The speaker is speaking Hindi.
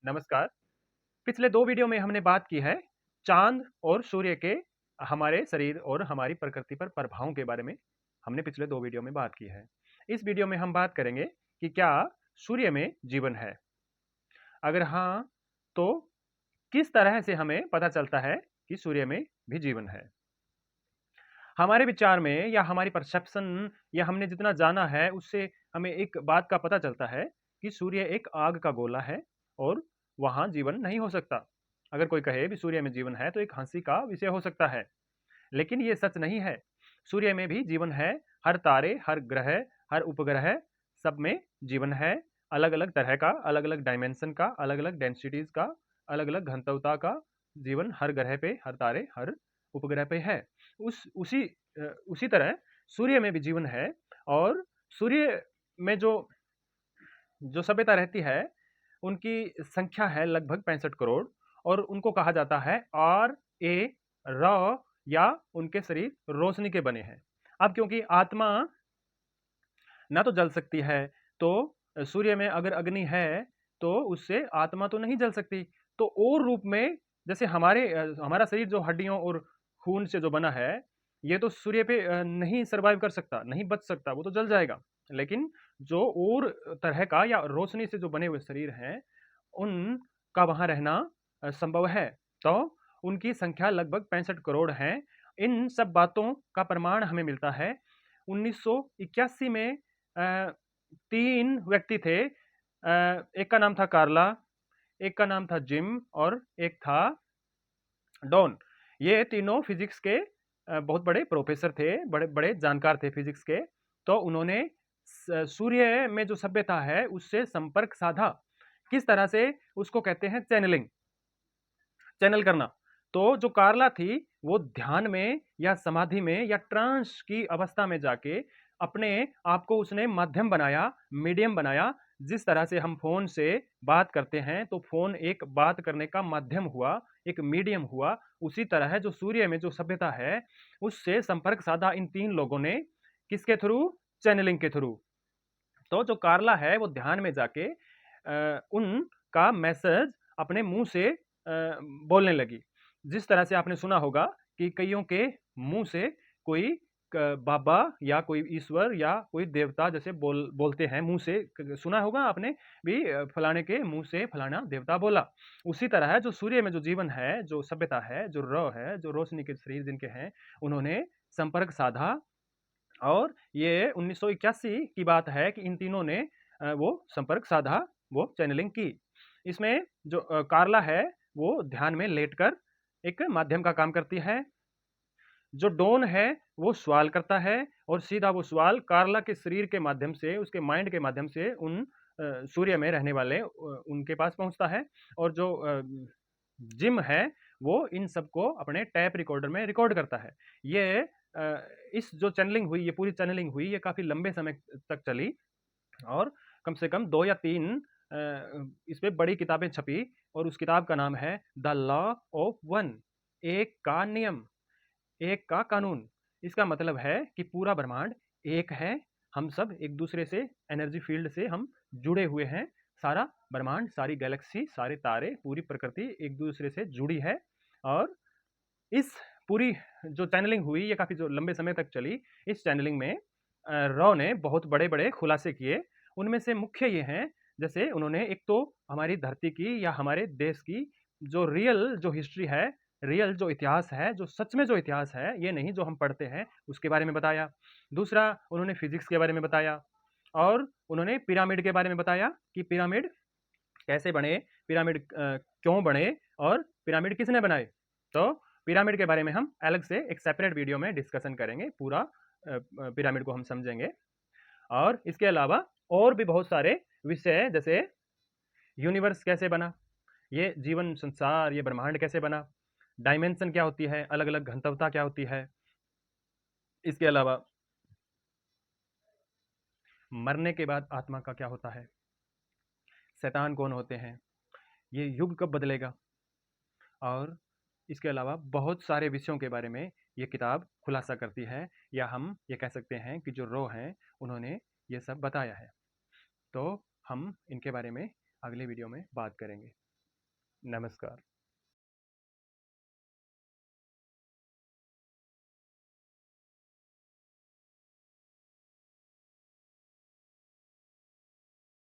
नमस्कार। पिछले 2 वीडियो में हमने बात की है चाँद और सूर्य के हमारे शरीर और हमारी प्रकृति पर प्रभावों के बारे में हमने पिछले 2 वीडियो में बात की है। इस वीडियो में हम बात करेंगे कि क्या सूर्य में जीवन है? अगर हाँ, तो किस तरह से हमें पता चलता है कि सूर्य में भी जीवन है? हमारे विचार में या हमारी परसेप्शन या हमने जितना जाना है उससे हमें एक बात का पता चलता है कि सूर्य एक आग का गोला है और वहाँ जीवन नहीं हो सकता। अगर कोई कहे भी सूर्य में जीवन है तो एक हंसी का विषय हो सकता है, लेकिन ये सच नहीं है। सूर्य में भी जीवन है। हर तारे, हर ग्रह, हर उपग्रह, सब में जीवन है। अलग अलग तरह का, अलग अलग डायमेंशन का, अलग अलग डेंसिटीज का, अलग अलग घनत्वता का जीवन हर ग्रह पे, हर तारे, हर उपग्रह पे है। उसी तरह सूर्य में भी जीवन है। और सूर्य में जो सभ्यता रहती है उनकी संख्या है लगभग 65 करोड़। और उनको कहा जाता है आर ए र, या उनके शरीर रोशनी के बने हैं। अब क्योंकि आत्मा ना तो जल सकती है, तो सूर्य में अगर अग्नि है तो उससे आत्मा तो नहीं जल सकती। तो और रूप में जैसे हमारा शरीर जो हड्डियों और खून से जो बना है, ये तो सूर्य पे नहीं सरवाइव कर सकता, नहीं बच सकता, वो तो जल जाएगा। लेकिन जो और तरह का या रोशनी से जो बने हुए शरीर हैं, उनका वहां रहना संभव है। तो उनकी संख्या लगभग 65 करोड़ है। इन सब बातों का प्रमाण हमें मिलता है 1981 में। अ, 3 व्यक्ति थे। एक का नाम था कार्ला, एक का नाम था जिम और एक था डॉन। ये तीनों फिजिक्स के बहुत बड़े प्रोफेसर थे, बड़े बड़े जानकार थे फिजिक्स के। तो उन्होंने सूर्य में जो सभ्यता है उससे संपर्क साधा। किस तरह से? उसको कहते हैं चैनलिंग, चैनल करना। तो जो कार्ला थी वो ध्यान में या समाधि में या ट्रांस की अवस्था में जाके अपने आप को उसने माध्यम बनाया, मीडियम बनाया। जिस तरह से हम फोन से बात करते हैं तो फोन एक बात करने का माध्यम हुआ, एक मीडियम हुआ। उसी तरह जो सूर्य में जो सभ्यता है उससे संपर्क साधा इन 3 लोगों ने। किसके थ्रू? चैनलिंग के थ्रू। तो जो कार्ला है वो ध्यान में जाके उनका मैसेज अपने मुंह से बोलने लगी। जिस तरह से आपने सुना होगा कि कईयों के मुंह से कोई बाबा या कोई ईश्वर या कोई देवता जैसे बोलते हैं मुंह से। सुना होगा आपने भी, फलाने के मुंह से फलाना देवता बोला। उसी तरह है जो सूर्य में जो जीवन है, जो सभ्यता है, जो र है, जो रोशनी के शरीर जिनके हैं, उन्होंने संपर्क साधा। और ये 1981 की बात है कि इन तीनों ने वो संपर्क साधा, वो चैनलिंग की। इसमें जो कार्ला है वो ध्यान में लेटकर एक माध्यम का काम करती है। जो डॉन है वो सवाल करता है और सीधा वो सवाल कार्ला के शरीर के माध्यम से, उसके माइंड के माध्यम से उन सूर्य में रहने वाले उनके पास पहुंचता है। और जो जिम है वो इन सबको अपने टैप रिकॉर्डर में रिकॉर्ड करता है। ये इस जो चैनलिंग हुई, ये पूरी चैनलिंग हुई, ये काफी लंबे समय तक चली। और कम से कम 2 या 3 इस पे बड़ी किताबें छपी। और उस किताब का नाम है द लॉ ऑफ वन, एक का नियम, एक का कानून। इसका मतलब है कि पूरा ब्रह्मांड एक है। हम सब एक दूसरे से एनर्जी फील्ड से हम जुड़े हुए हैं। सारा ब्रह्मांड, सारी गैलेक्सी, सारे तारे, पूरी प्रकृति एक दूसरे से जुड़ी है। और इस पूरी जो चैनलिंग हुई ये काफी जो लंबे समय तक चली। इस चैनलिंग में रॉ ने बहुत बड़े बड़े खुलासे किए। उनमें से मुख्य ये हैं, जैसे उन्होंने एक तो हमारी धरती की या हमारे देश की जो रियल जो हिस्ट्री है, रियल जो इतिहास है, जो सच में जो इतिहास है, ये नहीं जो हम पढ़ते हैं, उसके बारे में बताया। दूसरा उन्होंने फिजिक्स के बारे में बताया। और उन्होंने पिरामिड के बारे में बताया कि पिरामिड कैसे बने, पिरामिड क्यों बने और पिरामिड किसने बनाए। तो पिरामिड के बारे में हम अलग से एक सेपरेट वीडियो में डिस्कशन करेंगे, पूरा पिरामिड को हम समझेंगे। और इसके अलावा और भी बहुत सारे विषय हैं, जैसे यूनिवर्स कैसे बना, ये जीवन संसार, ये ब्रह्मांड कैसे बना, डायमेंशन क्या होती है, अलग अलग घनत्वता क्या होती है। इसके अलावा मरने के बाद आत्मा का क्या होता है, शैतान कौन होते हैं, ये युग कब बदलेगा। और इसके अलावा बहुत सारे विषयों के बारे में ये किताब खुलासा करती है, या हम ये कह सकते हैं कि जो रो हैं उन्होंने ये सब बताया है। तो हम इनके बारे में अगले वीडियो में बात करेंगे। नमस्कार।